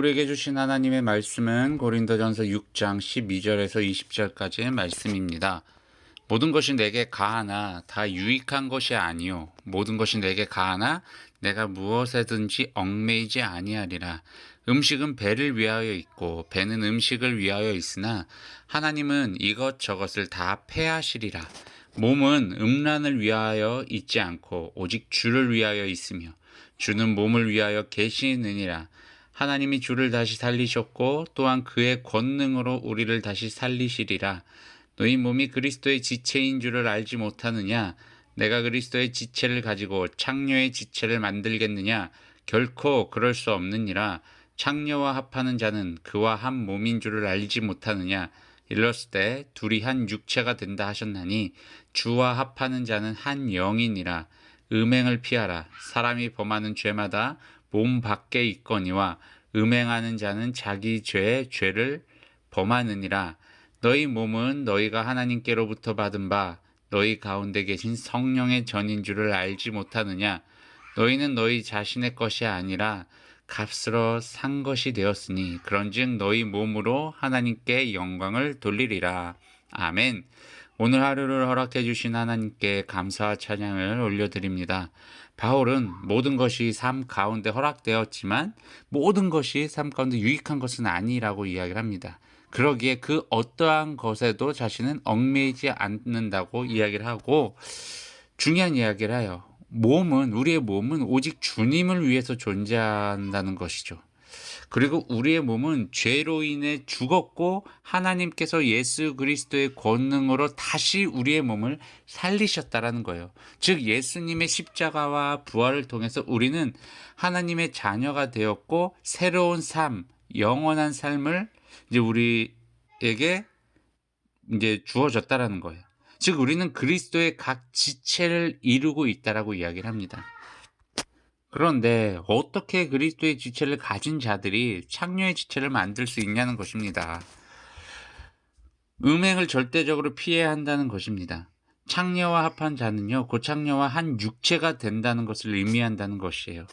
우리에게 주신 하나님의 말씀은 고린도전서 6장 12절에서 20절까지의 말씀입니다. 모든 것이 내게 가하나 다 유익한 것이 아니요 모든 것이 내게 가하나 내가 무엇에든지 얽매이지 아니하리라. 음식은 배를 위하여 있고 배는 음식을 위하여 있으나 하나님은 이것저것을 다 패하시리라. 몸은 음란을 위하여 있지 않고 오직 주를 위하여 있으며 주는 몸을 위하여 계시느니라. 하나님이 주를 다시 살리셨고 또한 그의 권능으로 우리를 다시 살리시리라. 너희 몸이 그리스도의 지체인 줄을 알지 못하느냐? 내가 그리스도의 지체를 가지고 창녀의 지체를 만들겠느냐? 결코 그럴 수 없느니라. 창녀와 합하는 자는 그와 한 몸인 줄을 알지 못하느냐? 일렀을 때 둘이 한 육체가 된다 하셨나니 주와 합하는 자는 한 영이니라. 음행을 피하라. 사람이 범하는 죄마다 몸 밖에 있거니와 음행하는 자는 자기 죄의 죄를 범하느니라. 너희 몸은 너희가 하나님께로부터 받은 바 너희 가운데 계신 성령의 전인 줄을 알지 못하느냐? 너희는 너희 자신의 것이 아니라 값으로 산 것이 되었으니 그런즉 너희 몸으로 하나님께 영광을 돌리리라. 아멘. 오늘 하루를 허락해 주신 하나님께 감사와 찬양을 올려드립니다. 바울은 모든 것이 삶 가운데 허락되었지만 모든 것이 삶 가운데 유익한 것은 아니라고 이야기를 합니다. 그러기에 그 어떠한 것에도 자신은 얽매이지 않는다고 이야기를 하고 중요한 이야기를 해요. 우리의 몸은 오직 주님을 위해서 존재한다는 것이죠. 그리고 우리의 몸은 죄로 인해 죽었고 하나님께서 예수 그리스도의 권능으로 다시 우리의 몸을 살리셨다라는 거예요. 즉 예수님의 십자가와 부활을 통해서 우리는 하나님의 자녀가 되었고 새로운 삶, 영원한 삶을 이제 우리에게 이제 주어졌다라는 거예요. 즉 우리는 그리스도의 각 지체를 이루고 있다라고 이야기를 합니다. 그런데 어떻게 그리스도의 지체를 가진 자들이 창녀의 지체를 만들 수 있냐는 것입니다. 음행을 절대적으로 피해야 한다는 것입니다. 창녀와 합한 자는요, 그 창녀와 한 육체가 된다는 것을 의미한다는 것이에요.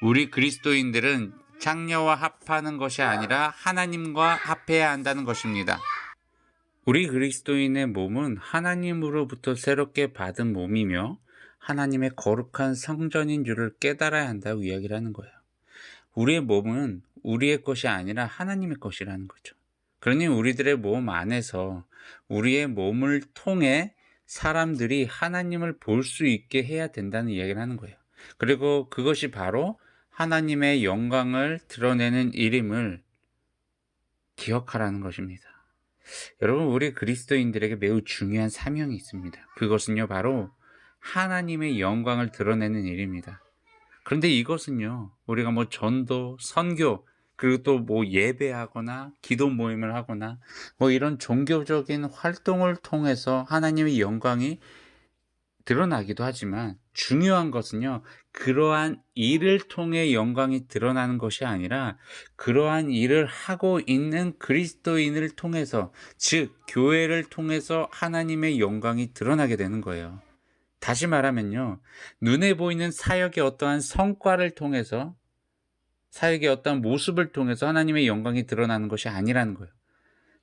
우리 그리스도인들은 창녀와 합하는 것이 아니라 하나님과 합해야 한다는 것입니다. 우리 그리스도인의 몸은 하나님으로부터 새롭게 받은 몸이며 하나님의 거룩한 성전인 줄을 깨달아야 한다고 이야기를 하는 거예요. 우리의 몸은 우리의 것이 아니라 하나님의 것이라는 거죠. 그러니 우리들의 몸 안에서 우리의 몸을 통해 사람들이 하나님을 볼 수 있게 해야 된다는 이야기를 하는 거예요. 그리고 그것이 바로 하나님의 영광을 드러내는 일임을 기억하라는 것입니다. 여러분, 우리 그리스도인들에게 매우 중요한 사명이 있습니다. 그것은요, 바로 하나님의 영광을 드러내는 일입니다. 그런데 이것은요, 우리가 전도, 선교, 그리고 또 예배하거나 기도 모임을 하거나 이런 종교적인 활동을 통해서 하나님의 영광이 드러나기도 하지만 중요한 것은요, 그러한 일을 통해 영광이 드러나는 것이 아니라 그러한 일을 하고 있는 그리스도인을 통해서, 즉 교회를 통해서 하나님의 영광이 드러나게 되는 거예요. 다시 말하면요, 눈에 보이는 사역의 어떠한 성과를 통해서, 사역의 어떠한 모습을 통해서 하나님의 영광이 드러나는 것이 아니라는 거예요.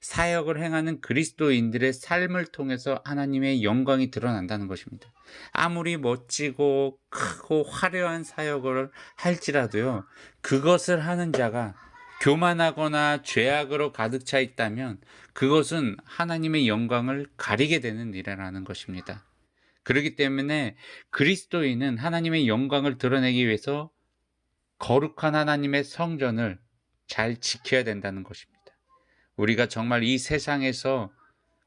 사역을 행하는 그리스도인들의 삶을 통해서 하나님의 영광이 드러난다는 것입니다. 아무리 멋지고 크고 화려한 사역을 할지라도요, 그것을 하는 자가 교만하거나 죄악으로 가득 차 있다면 그것은 하나님의 영광을 가리게 되는 일이라는 것입니다. 그렇기 때문에 그리스도인은 하나님의 영광을 드러내기 위해서 거룩한 하나님의 성전을 잘 지켜야 된다는 것입니다. 우리가 정말 이 세상에서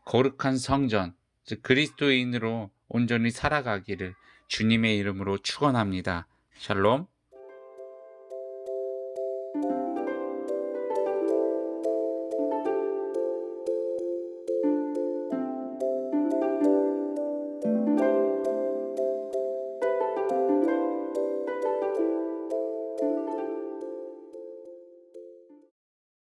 거룩한 성전, 즉 그리스도인으로 온전히 살아가기를 주님의 이름으로 축원합니다. 샬롬.